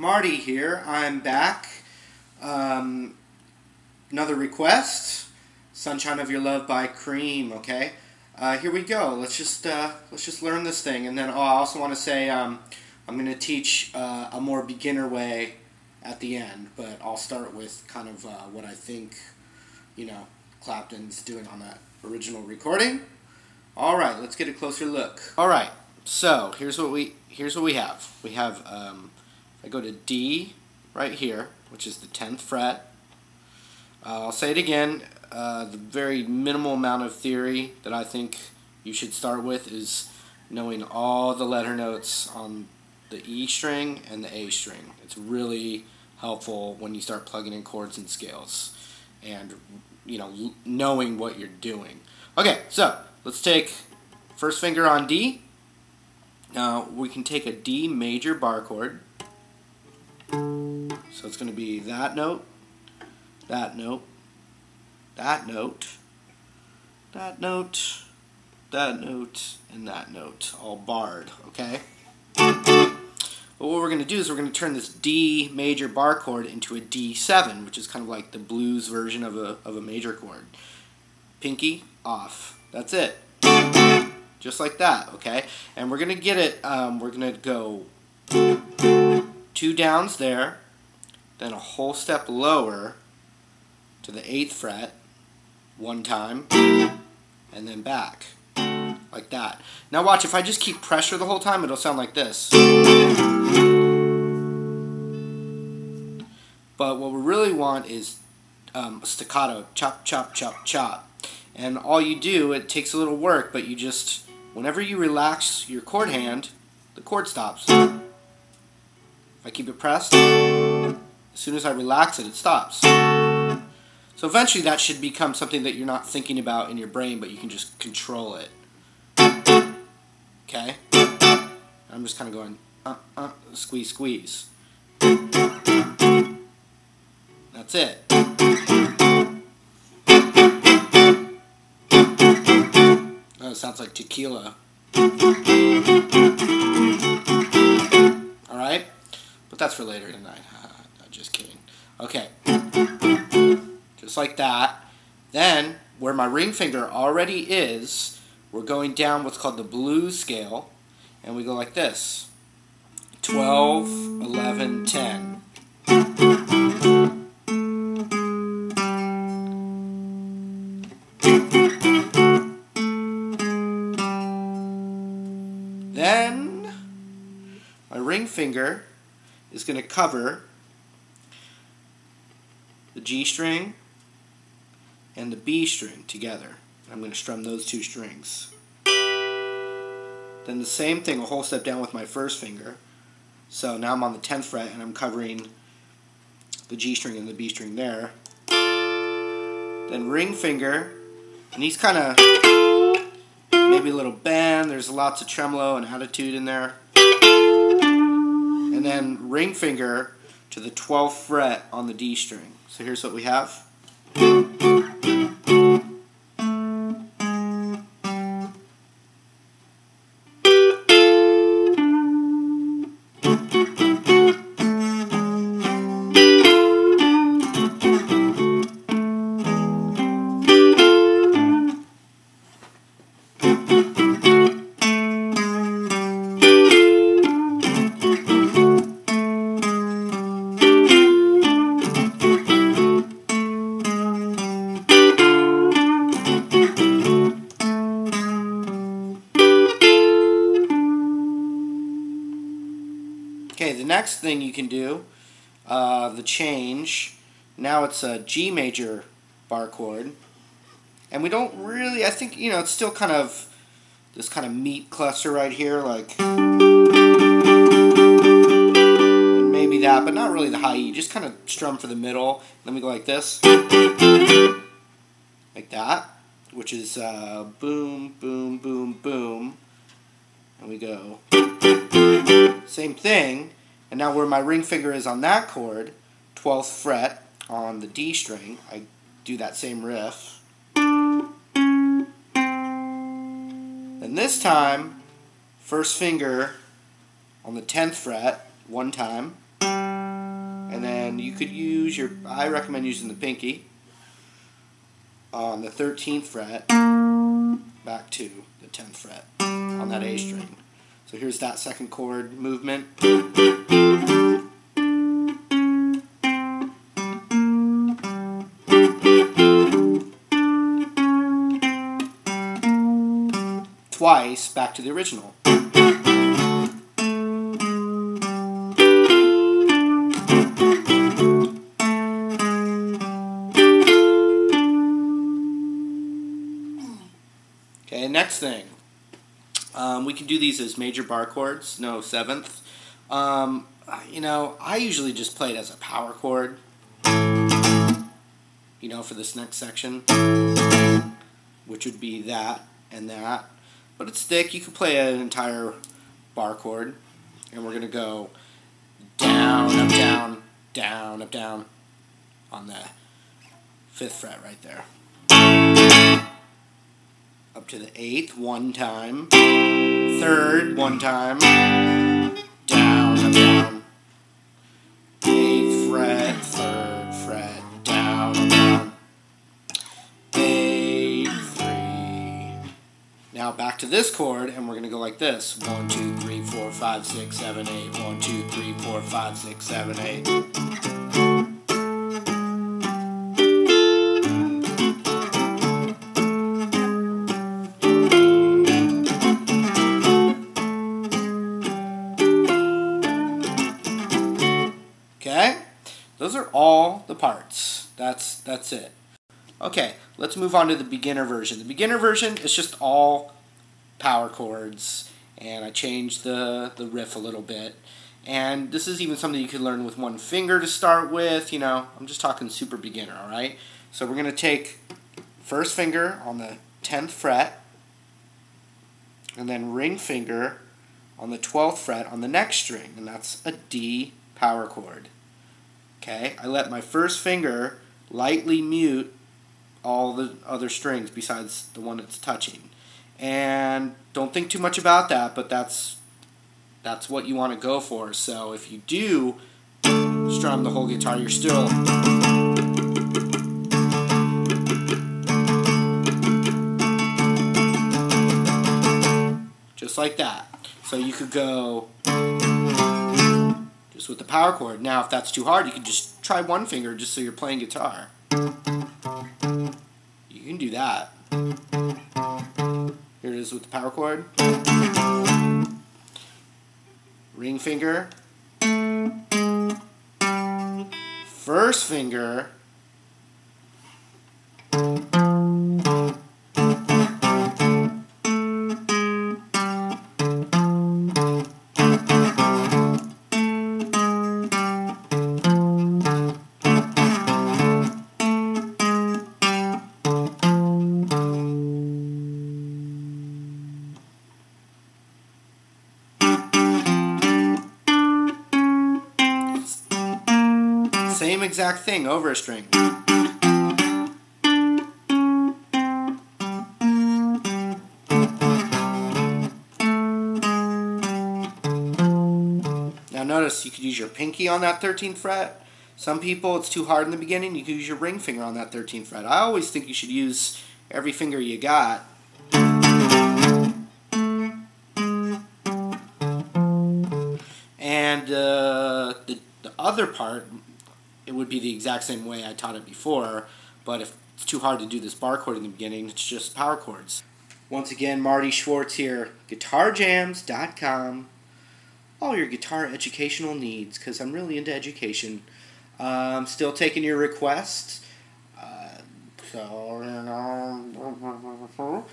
Marty here. I'm back. Another request. Sunshine of Your Love by Cream, okay? Here we go. Let's just learn this thing, and then I also want to say I'm going to teach a more beginner way at the end, but I'll start with kind of what I think, Clapton's doing on that original recording. All right, let's get a closer look. All right, so here's what we have. We have I go to D right here, which is the 10th fret. I'll say it again. The very minimal amount of theory that I think you should start with is knowing all the letter notes on the E string and the A string. It's really helpful when you start plugging in chords and scales and knowing what you're doing. Okay, so let's take first finger on D. Now we can take a D major bar chord. So it's going to be that note, that note, that note, that note, that note, and that note, all barred, okay? But what we're going to do is we're going to turn this D major bar chord into a D7, which is kind of like the blues version of a major chord. Pinky off. That's it. Just like that, okay? And we're going to get it, we're going to go 2 downs there, then a whole step lower to the 8th fret, 1 time, and then back, like that. Now watch, if I just keep pressure the whole time, it'll sound like this. But what we really want is staccato, chop, chop, chop, chop. And all you do, it takes a little work, but you just, whenever you relax your chord hand, the chord stops. If I keep it pressed, as soon as I relax it, it stops. So eventually that should become something that you're not thinking about in your brain, but you can just control it. Okay? I'm just kind of going, squeeze, squeeze. That's it. Oh, it sounds like tequila. Alright? But that's for later tonight. No, just kidding. Okay. Just like that. Then, where my ring finger already is, we're going down what's called the blues scale, and we go like this. 12, 11, 10. Then, my ring finger is going to cover the G string and the B string together. I'm going to strum those 2 strings. Then the same thing, a whole step down with my first finger. So now I'm on the 10th fret and I'm covering the G string and the B string there. Then ring finger, and he's kind of maybe a little bend. There's lots of tremolo and attitude in there. And then ring finger to the 12th fret on the D string. So here's what we have. Okay, the next thing you can do, the change, now it's a G major bar chord, and we don't really, I think, it's still kind of this kind of meat cluster right here, like, and maybe that, but not really the high E, just kind of strum for the middle. Then we go like this, like that, which is boom, boom, boom, boom, and we go same thing, and now where my ring finger is on that chord, 12th fret on the D string, I do that same riff. And this time, first finger on the 10th fret, 1 time, And then you could use I recommend using the pinky on the 13th fret back to the 10th fret on that A string. So here's that second chord movement. Twice back to the original. Okay, next thing. We can do these as major bar chords, no seventh. You know, I usually just play it as a power chord, you know, for this next section, which would be that and that. But it's thick. You could play an entire bar chord, and we're going to go down, up, down, down, up, down on the 5th fret right there. Up to the 8th, one time. 3rd, one time. Down, up, down. 8th fret, 3rd fret, down, up, down. 8, 3. Now back to this chord, and we're going to go like this. 1, 2, 3, 4, 5, 6, 7, 8. 1, 2, 3, 4, 5, 6, 7, 8. Okay, those are all the parts. That's it. Okay, let's move on to the beginner version. The beginner version is just all power chords, and I changed the riff a little bit. And this is even something you could learn with one finger to start with. You know, I'm just talking super beginner, all right? So we're going to take first finger on the 10th fret, and then ring finger on the 12th fret on the next string, and that's a D power chord. Okay, I let my first finger lightly mute all the other strings besides the one it's touching. And don't think too much about that, but that's what you want to go for. So if you do strum the whole guitar, you're still just like that. So you could go just with the power chord. Now if that's too hard, you can just try one finger just so you're playing guitar. You can do that. Here it is with the power chord. Ring finger. First finger. Same exact thing over a string. Now notice you could use your pinky on that 13th fret. Some people, it's too hard in the beginning, you could use your ring finger on that 13th fret. I always think you should use every finger you got. And the other part, it would be the exact same way I taught it before, but if it's too hard to do this bar chord in the beginning, it's just power chords. Once again, Marty Schwartz here, GuitarJams.com. All your guitar educational needs, because I'm really into education. Still taking your requests. So, you know,